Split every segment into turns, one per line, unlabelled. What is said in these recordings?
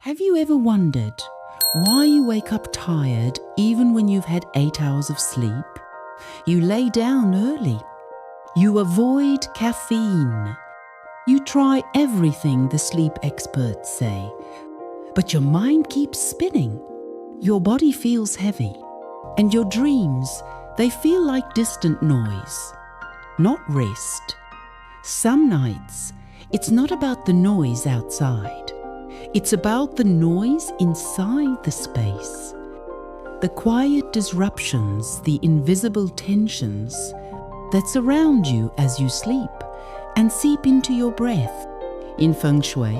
Have you ever wondered why you wake up tired even when you've had 8 hours of sleep? You lay down early. You avoid caffeine. You try everything the sleep experts say. But your mind keeps spinning. Your body feels heavy. And your dreams, they feel like distant noise, not rest. Some nights, it's not about the noise outside. It's about the noise inside the space. The quiet disruptions, the invisible tensions that surround you as you sleep and seep into your breath. In Feng Shui,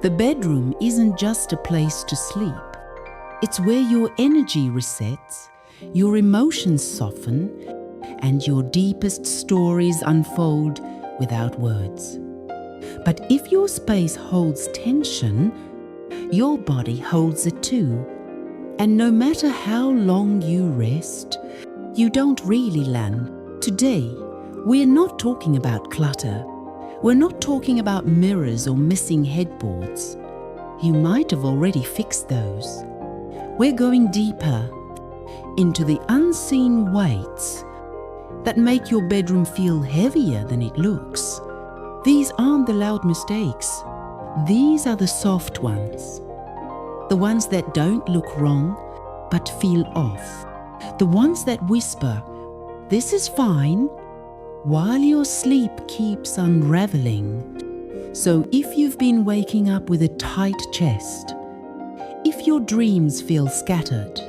the bedroom isn't just a place to sleep. It's where your energy resets, your emotions soften, and your deepest stories unfold without words. But if your space holds tension, your body holds it too. And no matter how long you rest, you don't really land. Today, we're not talking about clutter. We're not talking about mirrors or missing headboards. You might have already fixed those. We're going deeper into the unseen weights that make your bedroom feel heavier than it looks. These aren't the loud mistakes. These are the soft ones. The ones that don't look wrong, but feel off. The ones that whisper, "This is fine," while your sleep keeps unraveling. So if you've been waking up with a tight chest, if your dreams feel scattered,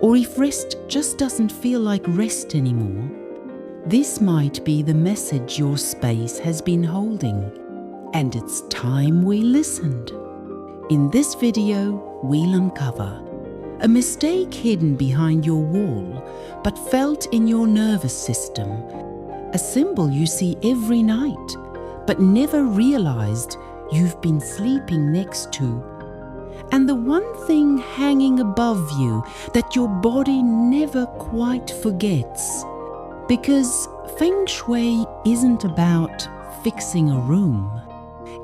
or if rest just doesn't feel like rest anymore, this might be the message your space has been holding, and it's time we listened. In this video, we'll uncover a mistake hidden behind your wall but felt in your nervous system, a symbol you see every night but never realized you've been sleeping next to, and the one thing hanging above you that your body never quite forgets. Because Feng Shui isn't about fixing a room.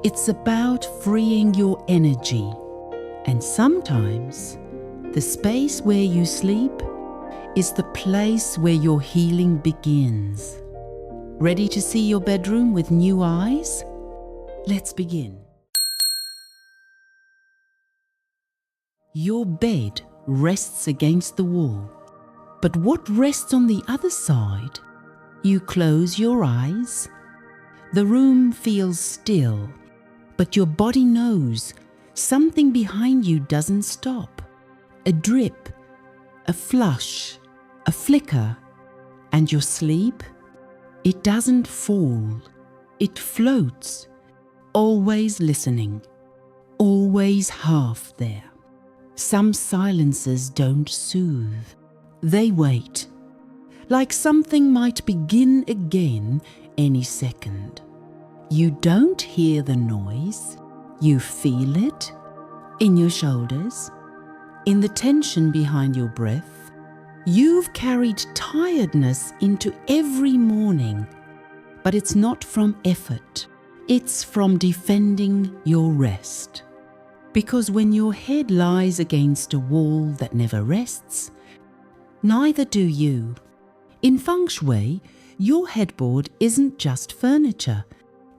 It's about freeing your energy. And sometimes, the space where you sleep is the place where your healing begins. Ready to see your bedroom with new eyes? Let's begin. Your bed rests against the wall. But what rests on the other side? You close your eyes. The room feels still, but your body knows something behind you doesn't stop. A drip, a flush, a flicker, and your sleep, it doesn't fall. It floats, always listening, always half there. Some silences don't soothe. They wait, like something might begin again any second. You don't hear the noise. You feel it in your shoulders, in the tension behind your breath. You've carried tiredness into every morning, but it's not from effort. It's from defending your rest. Because when your head lies against a wall that never rests, neither do you. In Feng Shui, your headboard isn't just furniture.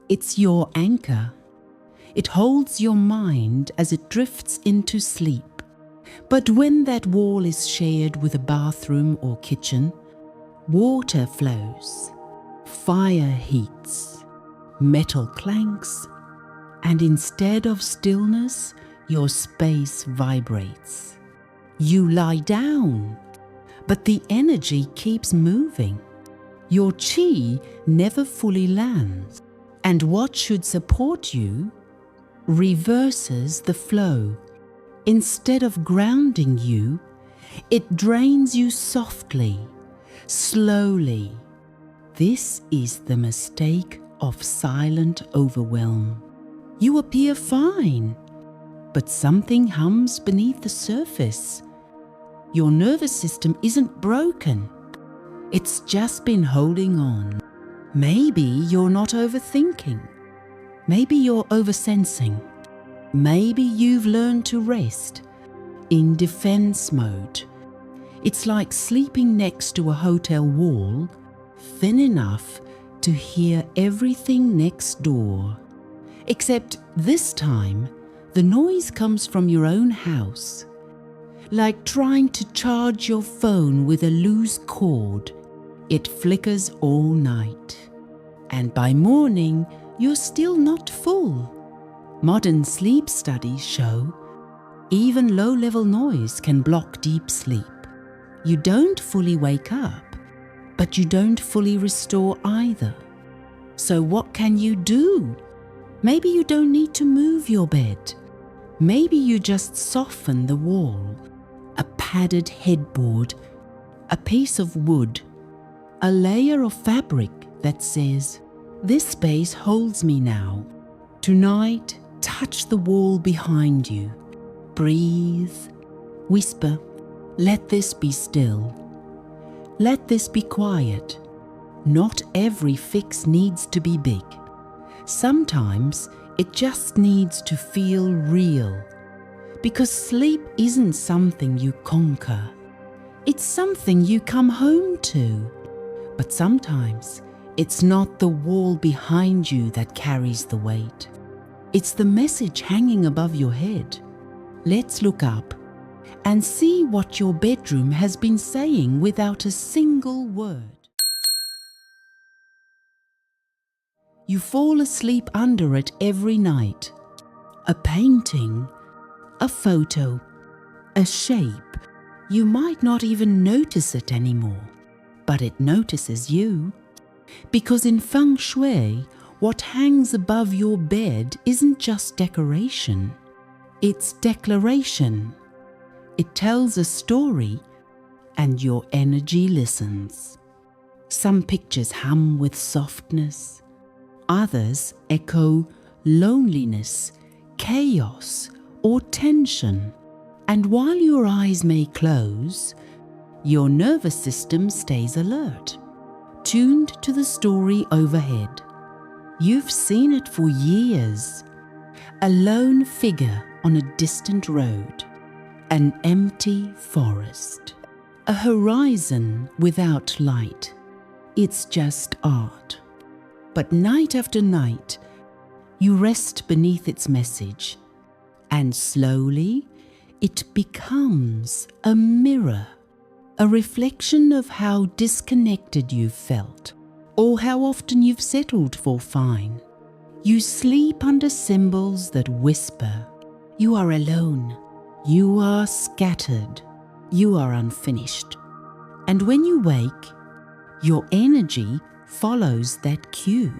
It's your anchor. It holds your mind as it drifts into sleep. But when that wall is shared with a bathroom or kitchen, water flows, fire heats, metal clanks, and instead of stillness, your space vibrates. You lie down, but the energy keeps moving. Your chi never fully lands, and what should support you reverses the flow. Instead of grounding you, it drains you softly, slowly. This is the mistake of silent overwhelm. You appear fine, but something hums beneath the surface. Your nervous system isn't broken. It's just been holding on. Maybe you're not overthinking. Maybe you're oversensing. Maybe you've learned to rest in defense mode. It's like sleeping next to a hotel wall, thin enough to hear everything next door. Except this time, the noise comes from your own house. Like trying to charge your phone with a loose cord, it flickers all night. And by morning, you're still not full. Modern sleep studies show even low-level noise can block deep sleep. You don't fully wake up, but you don't fully restore either. So what can you do? Maybe you don't need to move your bed. Maybe you just soften the wall, a padded headboard, a piece of wood, a layer of fabric that says, "This space holds me now." Tonight, touch the wall behind you. Breathe, whisper, "Let this be still. Let this be quiet." Not every fix needs to be big. Sometimes it just needs to feel real. Because sleep isn't something you conquer. It's something you come home to. But sometimes it's not the wall behind you that carries the weight. It's the message hanging above your head. Let's look up and see what your bedroom has been saying without a single word. You fall asleep under it every night. A painting, a photo, a shape. You might not even notice it anymore, but it notices you. Because in Feng Shui, what hangs above your bed isn't just decoration. It's declaration. It tells a story, and your energy listens. Some pictures hum with softness. Others echo loneliness, chaos, or tension. And while your eyes may close, your nervous system stays alert, tuned to the story overhead. You've seen it for years. A lone figure on a distant road, an empty forest, a horizon without light. It's just art. But night after night, you rest beneath its message, and slowly it becomes a mirror, a reflection of how disconnected you've felt, or how often you've settled for fine. You sleep under symbols that whisper, "You are alone, you are scattered, you are unfinished." And when you wake, your energy follows that cue.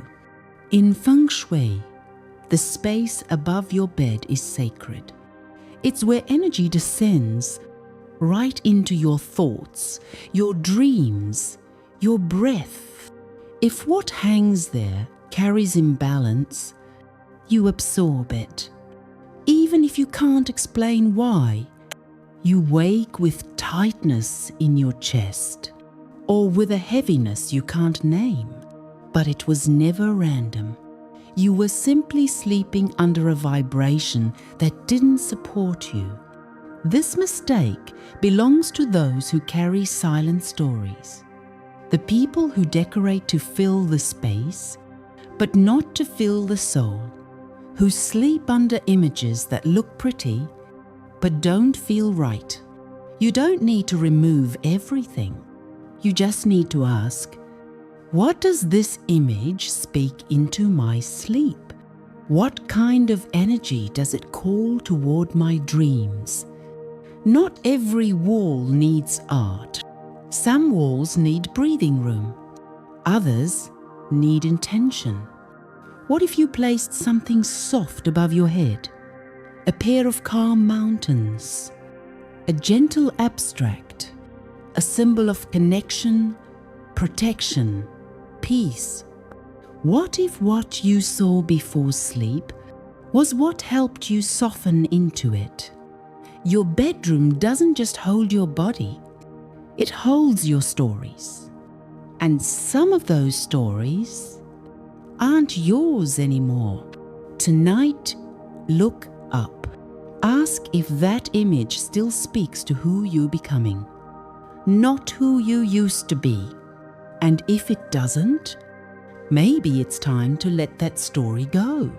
In Feng Shui, the space above your bed is sacred. It's where energy descends right into your thoughts, your dreams, your breath. If what hangs there carries imbalance, you absorb it. Even if you can't explain why, you wake with tightness in your chest, or with a heaviness you can't name. But it was never random. You were simply sleeping under a vibration that didn't support you. This mistake belongs to those who carry silent stories. The people who decorate to fill the space, but not to fill the soul. Who sleep under images that look pretty, but don't feel right. You don't need to remove everything. You just need to ask, what does this image speak into my sleep? What kind of energy does it call toward my dreams? Not every wall needs art. Some walls need breathing room. Others need intention. What if you placed something soft above your head? A pair of calm mountains, a gentle abstract, a symbol of connection, protection, peace. What if what you saw before sleep was what helped you soften into it? Your bedroom doesn't just hold your body, it holds your stories. And some of those stories aren't yours anymore. Tonight, look up. Ask if that image still speaks to who you're becoming, not who you used to be. And if it doesn't, maybe it's time to let that story go.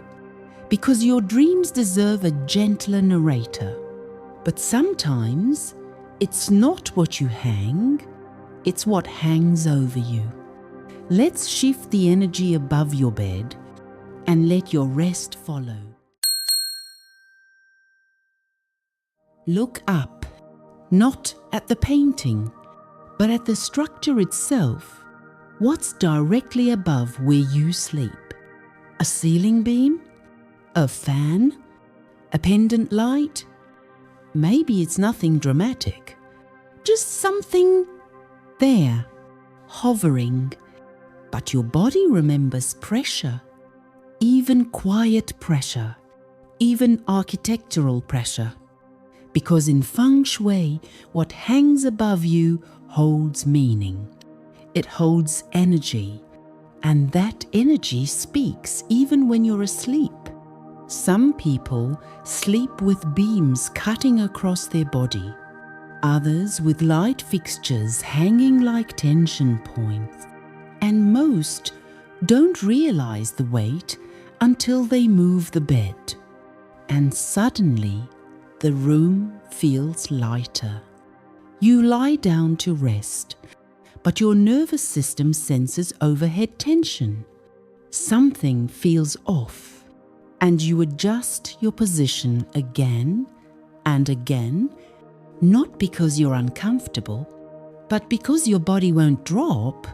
Because your dreams deserve a gentler narrator. But sometimes it's not what you hang, it's what hangs over you. Let's shift the energy above your bed and let your rest follow. Look up, not at the painting, but at the structure itself. What's directly above where you sleep? A ceiling beam? A fan? A pendant light? Maybe it's nothing dramatic, just something there, hovering. But your body remembers pressure, even quiet pressure, even architectural pressure. Because in Feng Shui, what hangs above you holds meaning. It holds energy, and that energy speaks even when you're asleep. Some people sleep with beams cutting across their body, others with light fixtures hanging like tension points, and most don't realize the weight until they move the bed. And suddenly, the room feels lighter. You lie down to rest, but your nervous system senses overhead tension. Something feels off, and you adjust your position again and again, not because you're uncomfortable, but because your body won't drop.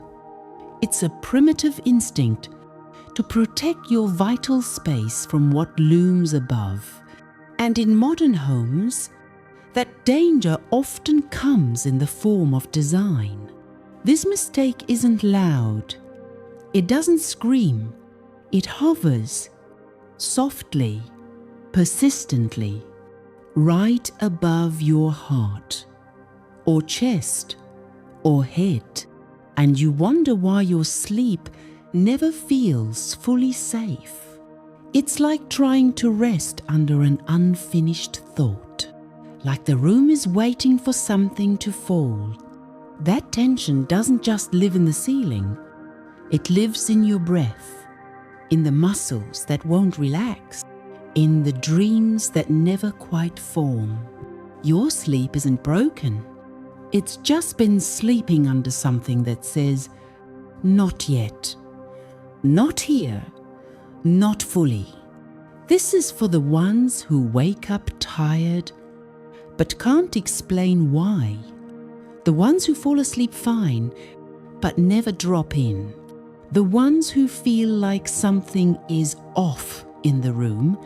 It's a primitive instinct to protect your vital space from what looms above. And in modern homes, that danger often comes in the form of design. This mistake isn't loud. It doesn't scream. It hovers, softly, persistently, right above your heart, or chest, or head. And you wonder why your sleep never feels fully safe. It's like trying to rest under an unfinished thought, like the room is waiting for something to fall. That tension doesn't just live in the ceiling, it lives in your breath, in the muscles that won't relax, in the dreams that never quite form. Your sleep isn't broken, it's just been sleeping under something that says, not yet, not here, not fully. This is for the ones who wake up tired but can't explain why. The ones who fall asleep fine but never drop in. The ones who feel like something is off in the room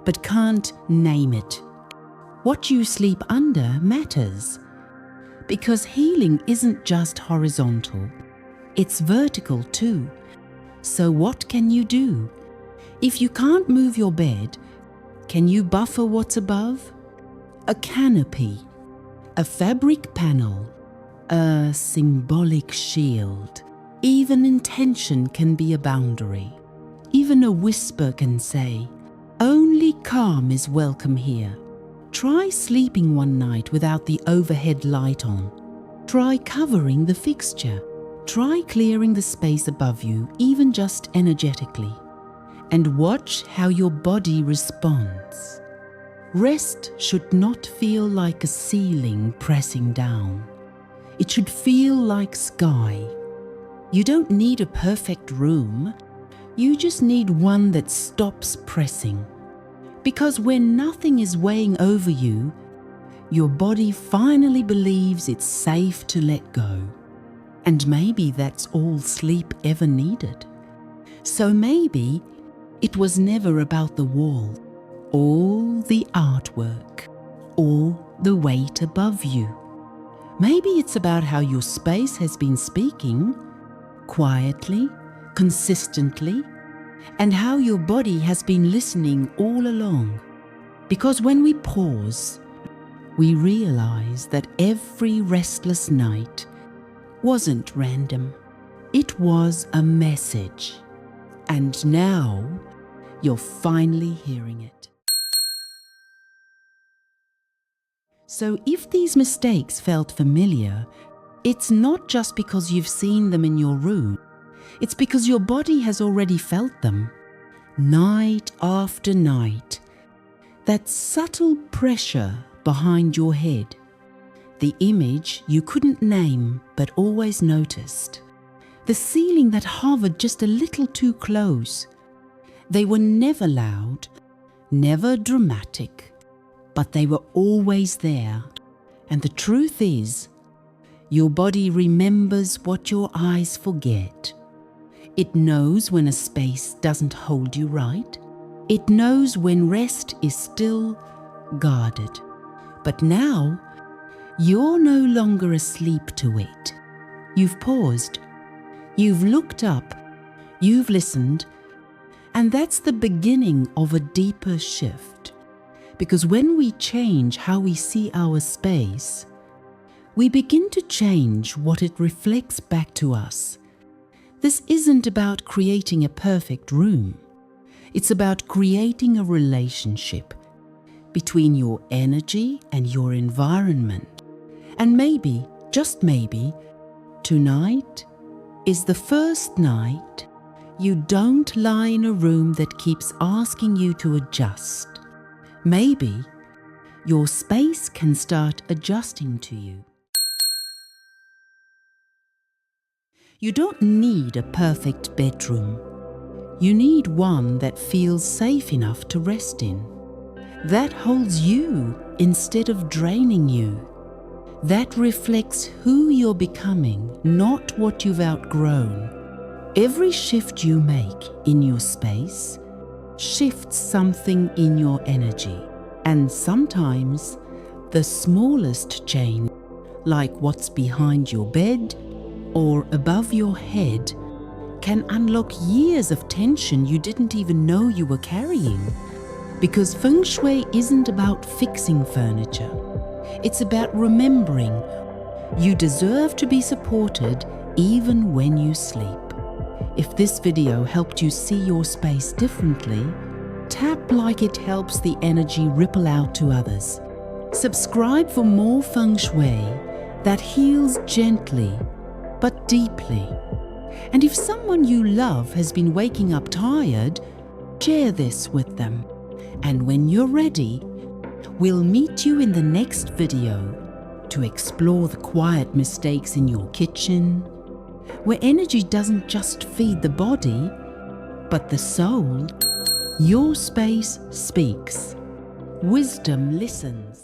but can't name it. What you sleep under matters, because healing isn't just horizontal, it's vertical too. So what can you do? If you can't move your bed, can you buffer what's above? A canopy, a fabric panel, a symbolic shield. Even intention can be a boundary. Even a whisper can say, only calm is welcome here. Try sleeping one night without the overhead light on. Try covering the fixture. Try clearing the space above you, even just energetically. And watch how your body responds. Rest should not feel like a ceiling pressing down. It should feel like sky. You don't need a perfect room. You just need one that stops pressing. Because when nothing is weighing over you, your body finally believes it's safe to let go. And maybe that's all sleep ever needed. So maybe it was never about the wall, or the artwork, or the weight above you. Maybe it's about how your space has been speaking, quietly, consistently, and how your body has been listening all along. Because when we pause, we realize that every restless night wasn't random. It was a message. And now you're finally hearing it. So if these mistakes felt familiar, it's not just because you've seen them in your room. It's because your body has already felt them, night after night. That subtle pressure behind your head, the image you couldn't name but always noticed, the ceiling that hovered just a little too close. They were never loud, never dramatic, but they were always there. And the truth is, your body remembers what your eyes forget. It knows when a space doesn't hold you right. It knows when rest is still guarded. But now, you're no longer asleep to it. You've paused. You've looked up. You've listened. And that's the beginning of a deeper shift. Because when we change how we see our space, we begin to change what it reflects back to us. This isn't about creating a perfect room. It's about creating a relationship between your energy and your environment. And maybe, just maybe, tonight is the first night you don't lie in a room that keeps asking you to adjust. Maybe your space can start adjusting to you. You don't need a perfect bedroom. You need one that feels safe enough to rest in, that holds you instead of draining you, that reflects who you're becoming, not what you've outgrown. Every shift you make in your space shifts something in your energy, and sometimes the smallest change, like what's behind your bed or above your head, can unlock years of tension you didn't even know you were carrying. Because Feng Shui isn't about fixing furniture. It's about remembering you deserve to be supported even when you sleep. If this video helped you see your space differently, tap like it helps the energy ripple out to others. Subscribe for more Feng Shui that heals gently but deeply. And if someone you love has been waking up tired, share this with them. And when you're ready, we'll meet you in the next video to explore the quiet mistakes in your kitchen, where energy doesn't just feed the body, but the soul. Your space speaks. Wisdom listens.